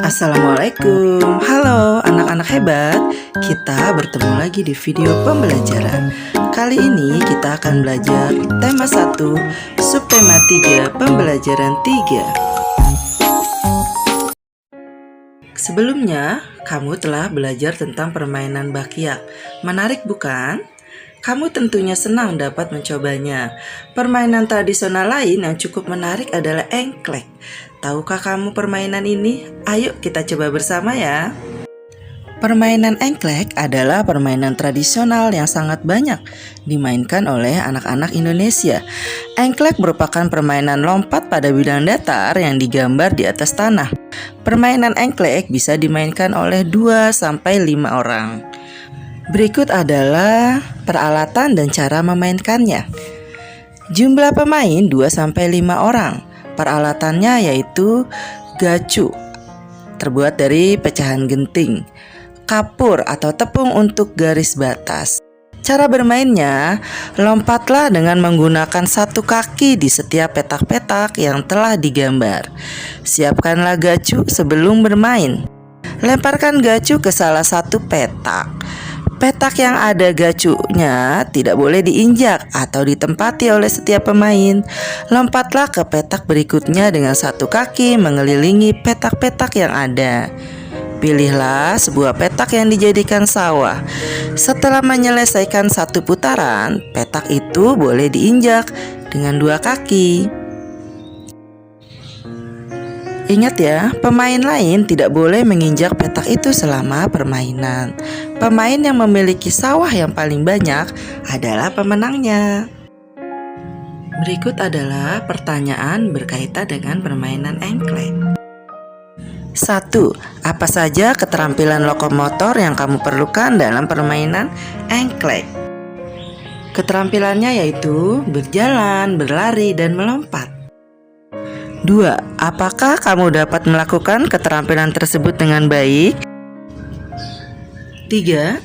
Assalamualaikum. Halo anak-anak hebat. Kita bertemu lagi di video pembelajaran. Kali ini kita akan belajar tema 1, subtema 3, pembelajaran 3. Sebelumnya, kamu telah belajar tentang permainan bakyak. Menarik bukan? Kamu tentunya senang dapat mencobanya. Permainan tradisional lain yang cukup menarik adalah engklek. Tahukah kamu permainan ini? Ayo kita coba bersama ya. Permainan engklek adalah permainan tradisional yang sangat banyak dimainkan oleh anak-anak Indonesia. Engklek merupakan permainan lompat pada bidang datar yang digambar di atas tanah. Permainan engklek bisa dimainkan oleh 2-5 orang. Berikut adalah peralatan dan cara memainkannya. Jumlah pemain 2-5 orang. Peralatannya yaitu gacu, terbuat dari pecahan genting, kapur atau tepung untuk garis batas. Cara bermainnya, lompatlah dengan menggunakan satu kaki di setiap petak-petak yang telah digambar. Siapkanlah gacu sebelum bermain. Lemparkan gacu ke salah satu petak. Petak yang ada gacunya tidak boleh diinjak atau ditempati oleh setiap pemain. Lompatlah ke petak berikutnya dengan satu kaki mengelilingi petak-petak yang ada. Pilihlah sebuah petak yang dijadikan sawah. Setelah menyelesaikan satu putaran, petak itu boleh diinjak dengan 2 kaki. Ingat ya, pemain lain tidak boleh menginjak petak itu selama permainan. Pemain yang memiliki sawah yang paling banyak adalah pemenangnya. Berikut adalah pertanyaan berkaitan dengan permainan engklek. 1. Apa saja keterampilan lokomotor yang kamu perlukan dalam permainan engklek? Keterampilannya yaitu berjalan, berlari, dan melompat. 2. Apakah kamu dapat melakukan keterampilan tersebut dengan baik? 3.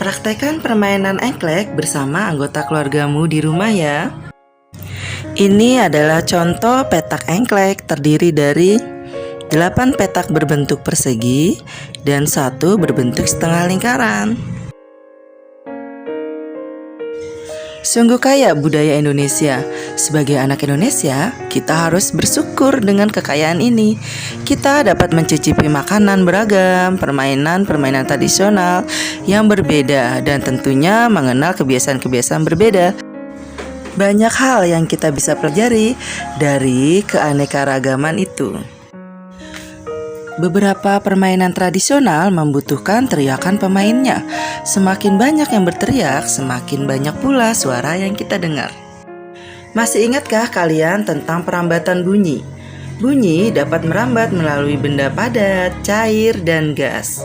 Praktekkan permainan engklek bersama anggota keluargamu di rumah ya. Ini adalah contoh petak engklek terdiri dari 8 petak berbentuk persegi dan 1 berbentuk setengah lingkaran. Sungguh kaya budaya Indonesia. Sebagai anak Indonesia, kita harus bersyukur dengan kekayaan ini. Kita dapat mencicipi makanan beragam, permainan tradisional yang berbeda, dan tentunya mengenal kebiasaan-kebiasaan berbeda. Banyak hal yang kita bisa pelajari dari keanekaragaman itu. Beberapa permainan tradisional membutuhkan teriakan pemainnya. Semakin banyak yang berteriak, semakin banyak pula suara yang kita dengar. Masih ingatkah kalian tentang perambatan bunyi? Bunyi dapat merambat melalui benda padat, cair, dan gas.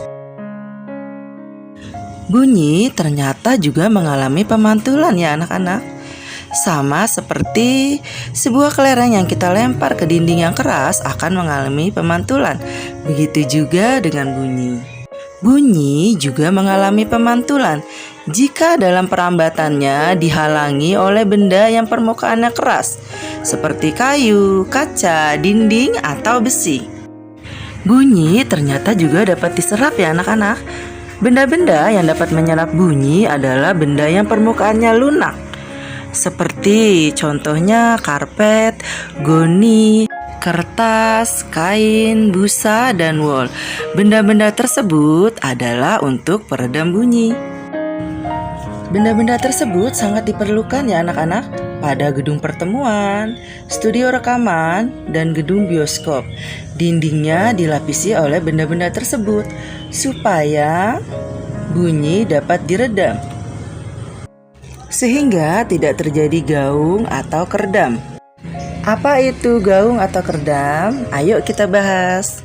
Bunyi ternyata juga mengalami pemantulan ya anak-anak. Sama seperti sebuah kelereng yang kita lempar ke dinding yang keras akan mengalami pemantulan. Begitu juga dengan bunyi. Bunyi juga mengalami pemantulan jika dalam perambatannya dihalangi oleh benda yang permukaannya keras, seperti kayu, kaca, dinding, atau besi. Bunyi ternyata juga dapat diserap ya anak-anak. Benda-benda yang dapat menyerap bunyi adalah benda yang permukaannya lunak, seperti contohnya karpet, goni, kertas, kain, busa, dan wol. Benda-benda tersebut adalah untuk peredam bunyi. Benda-benda tersebut sangat diperlukan ya anak-anak pada gedung pertemuan, studio rekaman, dan gedung bioskop. Dindingnya dilapisi oleh benda-benda tersebut supaya bunyi dapat diredam, sehingga tidak terjadi gaung atau kerdam. Apa itu gaung atau kerdam? Ayo kita bahas.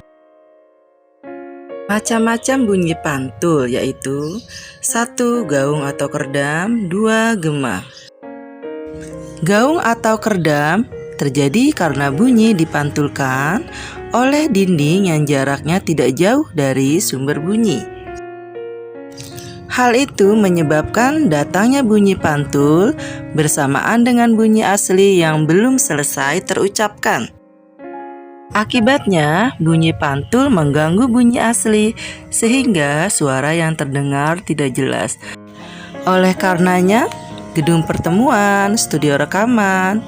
Macam-macam bunyi pantul yaitu 1. Gaung atau kerdam, 2. gema. Gaung atau kerdam terjadi karena bunyi dipantulkan oleh dinding yang jaraknya tidak jauh dari sumber bunyi. Hal itu menyebabkan datangnya bunyi pantul bersamaan dengan bunyi asli yang belum selesai terucapkan. Akibatnya, bunyi pantul mengganggu bunyi asli, sehingga suara yang terdengar tidak jelas. Oleh karenanya, gedung pertemuan, studio rekaman,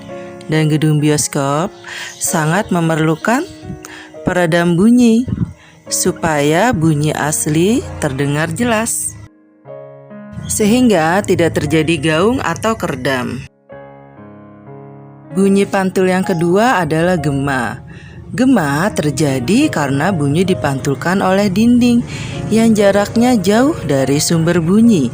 dan gedung bioskop sangat memerlukan peredam bunyi supaya bunyi asli terdengar jelas, sehingga tidak terjadi gaung atau keredam. Bunyi pantul yang kedua adalah gema. Gema terjadi karena bunyi dipantulkan oleh dinding yang jaraknya jauh dari sumber bunyi.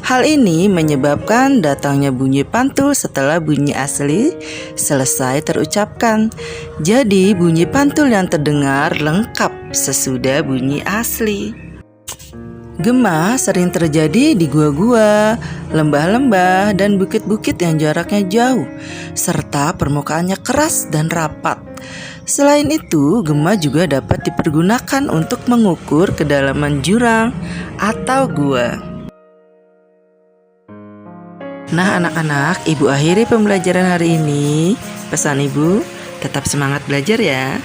Hal ini menyebabkan datangnya bunyi pantul setelah bunyi asli selesai terucapkan. Jadi bunyi pantul yang terdengar lengkap sesudah bunyi asli. Gema sering terjadi di gua-gua, lembah-lembah, dan bukit-bukit yang jaraknya jauh, serta permukaannya keras dan rapat. Selain itu, gema juga dapat dipergunakan untuk mengukur kedalaman jurang atau gua. Nah anak-anak, ibu akhiri pembelajaran hari ini. Pesan ibu, tetap semangat belajar ya.